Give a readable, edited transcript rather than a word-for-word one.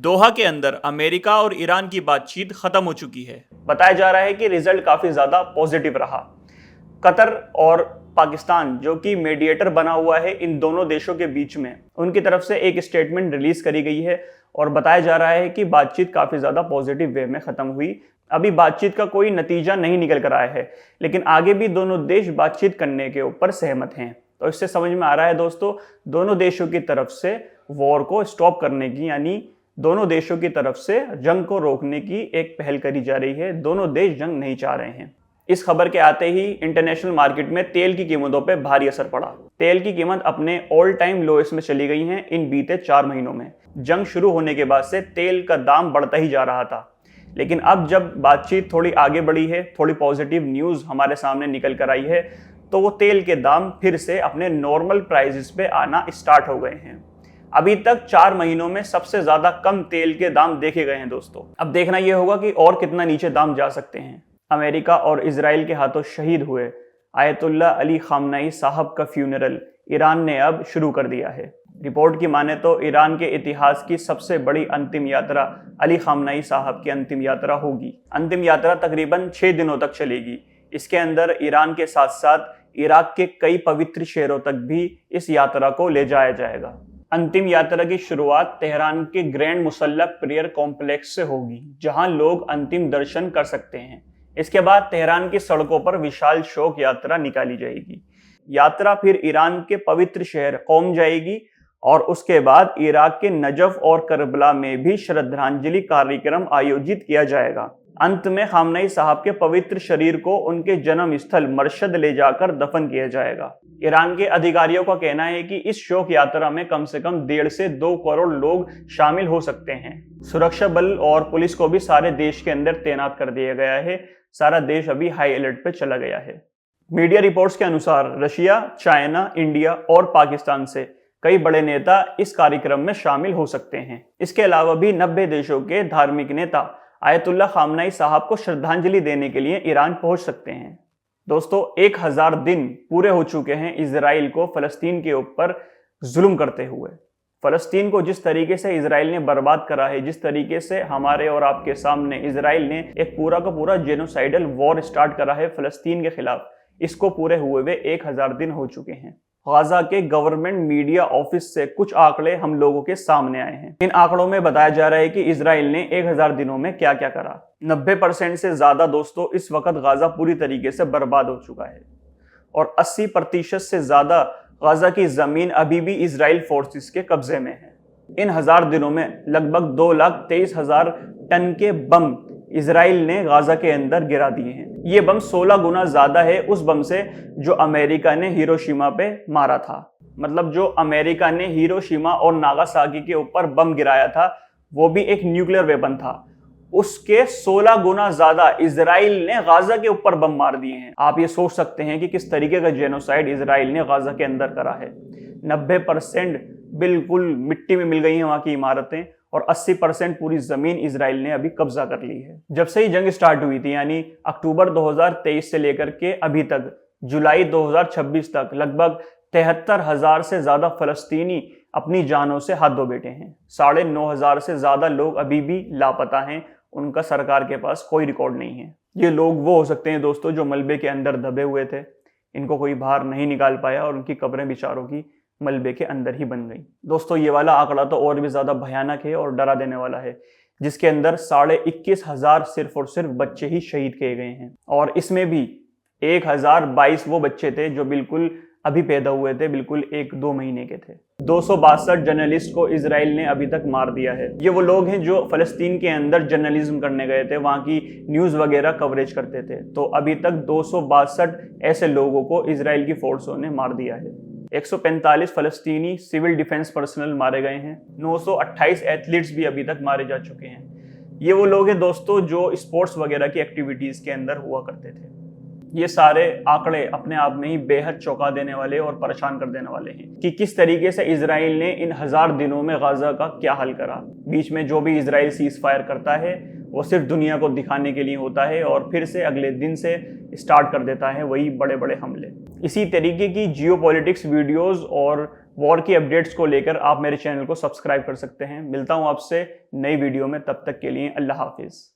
दोहा के अंदर अमेरिका और ईरान की बातचीत खत्म हो चुकी है। बताया जा रहा है कि रिजल्ट काफी ज्यादा पॉजिटिव रहा। कतर और पाकिस्तान जो कि मीडिएटर बना हुआ है इन दोनों देशों के बीच में, उनकी तरफ से एक स्टेटमेंट रिलीज करी गई है और बताया जा रहा है कि बातचीत काफी ज्यादा पॉजिटिव वे में खत्म हुई। अभी बातचीत का कोई नतीजा नहीं निकल कर आया है, लेकिन आगे भी दोनों देश बातचीत करने के ऊपर सहमत हैं। तो इससे समझ में आ रहा है दोस्तों, दोनों देशों की तरफ से वॉर को स्टॉप करने की, यानी दोनों देशों की तरफ से जंग को रोकने की एक पहल करी जा रही है। दोनों देश जंग नहीं चाह रहे हैं। इस खबर के आते ही इंटरनेशनल मार्केट में तेल की कीमतों पर भारी असर पड़ा। तेल की कीमत अपने ऑल टाइम लोएस्ट में चली गई है इन बीते 4 महीनों में। जंग शुरू होने के बाद से तेल का दाम बढ़ता ही जा रहा था, लेकिन अब जब बातचीत थोड़ी आगे बढ़ी है, थोड़ी पॉजिटिव न्यूज़ हमारे सामने निकल कर आई है, तो वो तेल के दाम फिर से अपने नॉर्मल प्राइसेस पे आना स्टार्ट हो गए हैं। अभी तक 4 महीनों में सबसे ज़्यादा कम तेल के दाम देखे गए हैं दोस्तों। अब देखना यह होगा कि और कितना नीचे दाम जा सकते हैं। अमेरिका और इजराइल के हाथों शहीद हुए आयतुल्लाह अली खामनेई साहब का फ्यूनरल ईरान ने अब शुरू कर दिया है। रिपोर्ट की माने तो ईरान के इतिहास की सबसे बड़ी अंतिम यात्रा अली खामनेई साहब की अंतिम यात्रा होगी। अंतिम यात्रा तकरीबन 6 दिनों तक चलेगी। इसके अंदर ईरान के साथ साथ इराक के कई पवित्र शहरों तक भी इस यात्रा को ले जाया जाएगा। अंतिम यात्रा की शुरुआत तेहरान के ग्रैंड मुसल्ला प्रेयर कॉम्प्लेक्स से होगी, जहां लोग अंतिम दर्शन कर सकते हैं। इसके बाद तेहरान की सड़कों पर विशाल शोक यात्रा निकाली जाएगी। यात्रा फिर ईरान के पवित्र शहर कौम जाएगी और उसके बाद इराक के नजफ और करबला में भी श्रद्धांजलि कार्यक्रम आयोजित किया जाएगा। अंत में खामनेई साहब के पवित्र शरीर को उनके जन्म स्थल मरशद ले जाकर दफन किया जाएगा। ईरान के अधिकारियों का कहना है कि इस शोक यात्रा में कम से कम 1.5 से 2 करोड़ लोग शामिल हो सकते हैं। सुरक्षा बल और पुलिस को भी सारे देश के अंदर तैनात कर दिया गया है। सारा देश अभी हाई अलर्ट पे चला गया है। मीडिया रिपोर्ट्स के अनुसार रशिया, चाइना, इंडिया और पाकिस्तान से कई बड़े नेता इस कार्यक्रम में शामिल हो सकते हैं। इसके अलावा भी 90 देशों के धार्मिक नेता आयतुल्लाह खामनेई साहब को श्रद्धांजलि देने के लिए ईरान पहुंच सकते हैं। दोस्तों, 1000 दिन पूरे हो चुके हैं इजराइल को फलस्तीन के ऊपर जुल्म करते हुए। फलस्तीन को जिस तरीके से इजराइल ने बर्बाद करा है, जिस तरीके से हमारे और आपके सामने इजराइल ने एक पूरा का पूरा जेनोसाइडल वॉर स्टार्ट करा है फलस्तीन के खिलाफ, इसको पूरे हुए 1000 दिन हो चुके हैं। गाजा के गवर्नमेंट मीडिया ऑफिस से कुछ आंकड़े हम लोगों के सामने आए हैं। इन आंकड़ों में बताया जा रहा है कि इजराइल ने 1000 दिनों में क्या क्या करा। 90% से ज्यादा दोस्तों इस वक्त गाजा पूरी तरीके से बर्बाद हो चुका है और 80% से ज्यादा गाजा की जमीन अभी भी इजराइल फोर्सेस के कब्जे में है। इन 1000 दिनों में लगभग 2,23,000 टन के बम इजराइल ने गाजा के अंदर गिरा दिए हैं। ये बम 16 गुना ज्यादा है उस बम से जो अमेरिका ने हिरोशिमा पे मारा था। मतलब जो अमेरिका ने हिरोशिमा और नागासाकी के ऊपर बम गिराया था, वो भी एक न्यूक्लियर वेपन था। उसके 16 गुना ज्यादा इजराइल ने गाजा के ऊपर बम मार दिए हैं। आप ये सोच सकते हैं कि किस तरीके का जेनोसाइड इजराइल ने गाजा के अंदर करा है। 90% बिल्कुल मिट्टी में मिल गई हैं वहां की इमारतें और 80% पूरी जमीन इजराइल ने अभी कब्जा कर ली है। जब से ही जंग स्टार्ट हुई थी, यानी अक्टूबर 2023 से लेकर के अभी तक जुलाई 2026 तक लगभग 73,000 से ज्यादा फलस्तीनी अपनी जानों से हाथ धो बैठे हैं। 9,500 से ज्यादा लोग अभी भी लापता हैं। उनका सरकार के पास कोई रिकॉर्ड नहीं है। ये लोग वो हो सकते हैं दोस्तों जो मलबे के अंदर दबे हुए थे, इनको कोई बाहर नहीं निकाल पाया और उनकी कब्रें बेचारों की मलबे के अंदर ही बन गई। दोस्तों, ये वाला आंकड़ा तो और भी ज्यादा भयानक है और डरा देने वाला है, जिसके अंदर 21,500 सिर्फ और सिर्फ बच्चे ही शहीद किए गए हैं और इसमें भी 1022 वो बच्चे थे जो बिल्कुल अभी पैदा हुए थे, बिल्कुल 1-2 महीने के थे। 262 जर्नलिस्ट को इजराइल ने अभी तक मार दिया है। ये वो लोग हैं जो फलस्तीन के अंदर जर्नलिज्म करने गए थे, वहां की न्यूज वगैरह कवरेज करते थे। तो अभी तक 262 ऐसे लोगों को इजराइल की फोर्सों ने मार दिया है। 145 फलस्तीनी सिविल डिफेंस पर्सनल मारे गए हैं। 928 एथलीट्स भी अभी तक मारे जा चुके हैं। ये वो लोग हैं दोस्तों जो स्पोर्ट्स वगैरह की एक्टिविटीज के अंदर हुआ करते थे। ये सारे आंकड़े अपने आप में ही बेहद चौंका देने वाले और परेशान कर देने वाले हैं कि किस तरीके से इजराइल ने इन 1000 दिनों में गाजा का क्या हाल करा। बीच में जो भी इजराइल सीज फायर करता है वो सिर्फ दुनिया को दिखाने के लिए होता है और फिर से अगले दिन से स्टार्ट कर देता है वही बड़े बड़े हमले। इसी तरीके की जियोपॉलिटिक्स वीडियोस और वॉर की अपडेट्स को लेकर आप मेरे चैनल को सब्सक्राइब कर सकते हैं। मिलता हूं आपसे नई वीडियो में, तब तक के लिए अल्लाह हाफिज़।